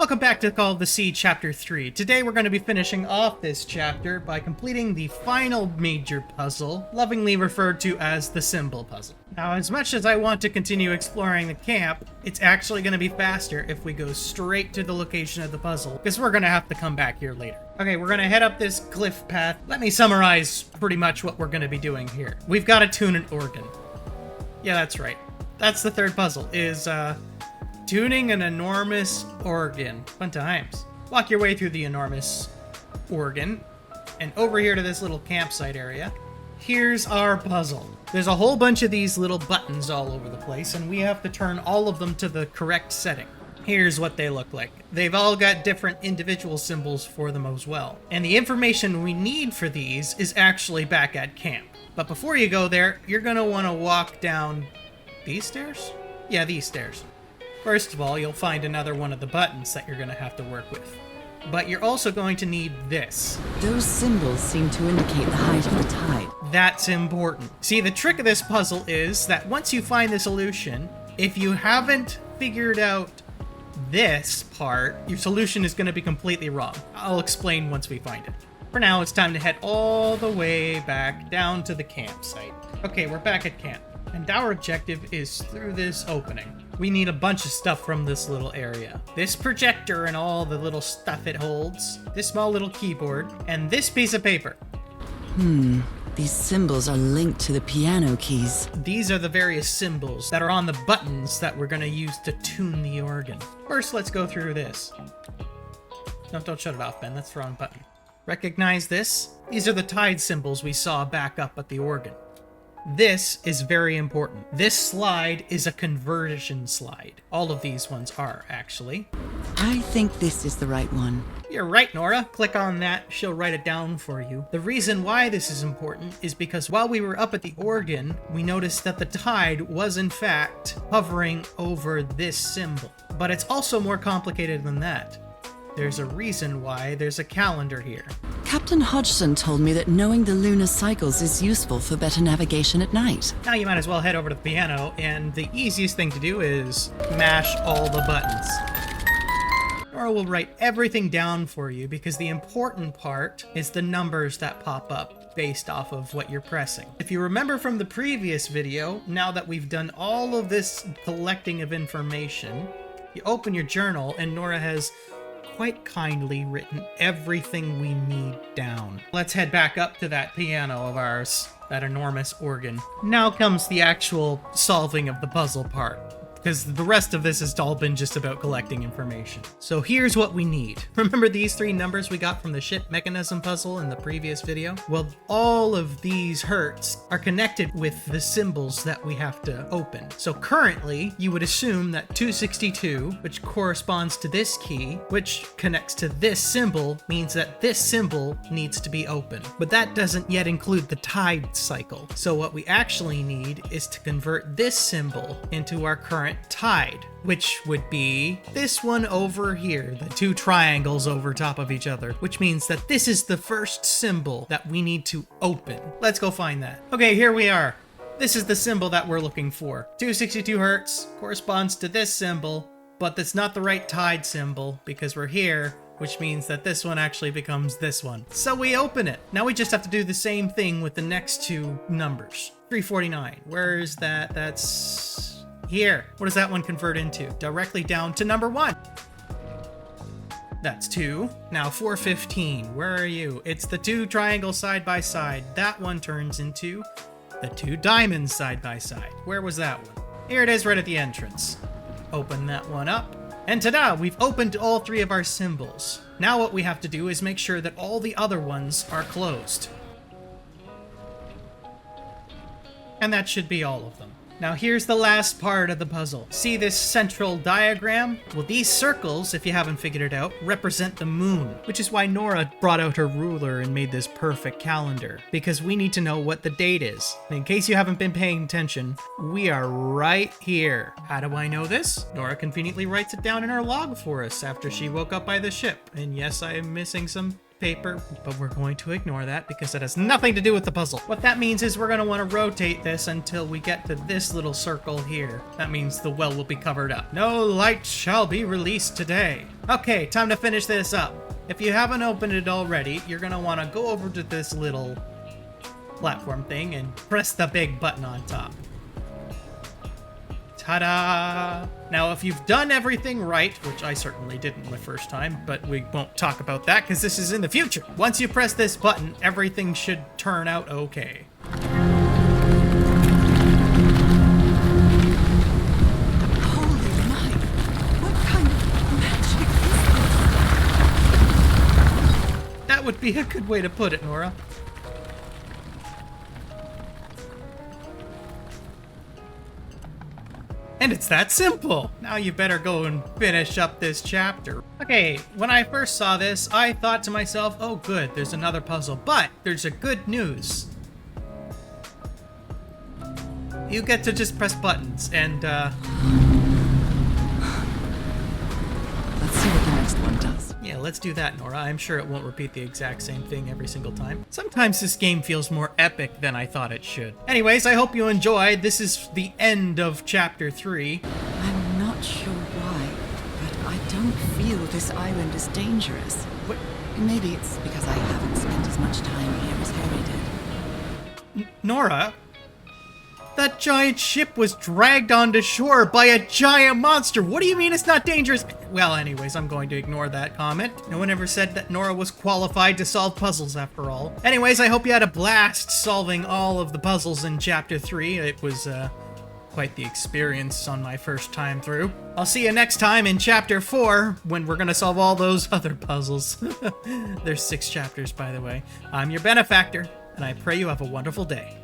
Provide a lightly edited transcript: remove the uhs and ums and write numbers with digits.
Welcome back to Call of the Sea Chapter 3. Today we're going to be finishing off this chapter by completing the final major puzzle, lovingly referred to as the symbol puzzle. Now, as much as I want to continue exploring the camp, it's actually going to be faster if we go straight to the location of the puzzle, because we're going to have to come back here later. Okay, we're going to head up this cliff path. Let me summarize pretty much what we're going to be doing here. We've got to tune an organ. Yeah, that's right. That's the third puzzle, is, tuning an enormous organ. Fun times. Walk your way through the enormous organ, and over here to this little campsite area. Here's our puzzle. There's a whole bunch of these little buttons all over the place, and we have to turn all of them to the correct setting. Here's what they look like. They've all got different individual symbols for them as well. And the information we need for these is actually back at camp. But before you go there, you're gonna wanna walk down these stairs? Yeah, these stairs. First of all, you'll find another one of the buttons that you're going to have to work with. But you're also going to need this. Those symbols seem to indicate the height of the tide. That's important. See, the trick of this puzzle is that once you find the solution, if you haven't figured out this part, your solution is going to be completely wrong. I'll explain once we find it. For now, it's time to head all the way back down to the campsite. Okay, we're back at camp, and our objective is through this opening. We need a bunch of stuff from this little area. This projector and all the little stuff it holds, this small little keyboard, and this piece of paper. These symbols are linked to the piano keys. These are the various symbols that are on the buttons that we're going to use to tune the organ. First, let's go through this. No, don't shut it off, Ben. That's the wrong button. Recognize this? These are the tide symbols we saw back up at the organ. This is very important. This slide is a conversion slide. All of these ones are, actually. I think this is the right one. You're right, Nora. Click on that. She'll write it down for you. The reason why this is important is because while we were up at the organ, we noticed that the tide was in fact hovering over this symbol. But it's also more complicated than that. There's a reason why there's a calendar here. Captain Hodgson told me that knowing the lunar cycles is useful for better navigation at night. Now you might as well head over to the piano, and the easiest thing to do is mash all the buttons. Nora will write everything down for you because the important part is the numbers that pop up based off of what you're pressing. If you remember from the previous video, now that we've done all of this collecting of information, you open your journal and Nora has quite kindly written everything we need down. Let's head back up to that piano of ours, that enormous organ. Now comes the actual solving of the puzzle part, because the rest of this has all been just about collecting information. So here's what we need. Remember these three numbers we got from the ship mechanism puzzle in the previous video? Well, all of these hertz are connected with the symbols that we have to open. So currently, you would assume that 262, which corresponds to this key, which connects to this symbol, means that this symbol needs to be open. But that doesn't yet include the tide cycle. So what we actually need is to convert this symbol into our current tide, which would be this one over here, the two triangles over top of each other, which means that this is the first symbol that we need to open. Let's go find that. Okay, here we are. This is the symbol that we're looking for. 262 hertz corresponds to this symbol, but that's not the right tide symbol because we're here, which means that this one actually becomes this one. So we open it. Now we just have to do the same thing with the next two numbers. 349, where is that? That's here. What does that one convert into? Directly down to number 1. That's 2. Now 415, where are you? It's the two triangles side by side. That one turns into the two diamonds side by side. Where was that one? Here it is right at the entrance. Open that one up. And ta-da! We've opened all three of our symbols. Now what we have to do is make sure that all the other ones are closed. And that should be all of them. Now here's the last part of the puzzle. See this central diagram? Well, these circles, if you haven't figured it out, represent the moon, which is why Nora brought out her ruler and made this perfect calendar, because we need to know what the date is. And in case you haven't been paying attention, we are right here. How do I know this? Nora conveniently writes it down in her log for us after she woke up by the ship. And yes, I am missing some paper, but we're going to ignore that because it has nothing to do with the puzzle. What that means is we're going to want to rotate this until we get to this little circle here. That means the well will be covered up. No light shall be released today. Okay, time to finish this up. If you haven't opened it already, you're going to want to go over to this little platform thing and press the big button on top. Ta-da! Now, if you've done everything right, which I certainly didn't the first time, but we won't talk about that because this is in the future. Once you press this button, everything should turn out okay. Holy night! What kind of magic is this? That would be a good way to put it, Nora. And it's that simple! Now you better go and finish up this chapter. Okay, when I first saw this, I thought to myself, oh good, there's another puzzle. But there's a good news. You get to just press buttons, and Let's see what the next one does. yeah, let's do that, Nora. I'm sure it won't repeat the exact same thing every single time. Sometimes this game feels more epic than I thought it should. Anyways, I hope you enjoyed. This is the end of Chapter 3. I'm not sure why, but I don't feel this island is dangerous. What? Maybe it's because I haven't spent as much time here as Harry did. Nora? That giant ship was dragged onto shore by a giant monster. What do you mean it's not dangerous? Well, anyways, I'm going to ignore that comment. No one ever said that Nora was qualified to solve puzzles after all. Anyways, I hope you had a blast solving all of the puzzles in Chapter 3. It was, quite the experience on my first time through. I'll see you next time in Chapter 4 when we're gonna solve all those other puzzles. There's 6 chapters, by the way. I'm your Benefactor, and I pray you have a wonderful day.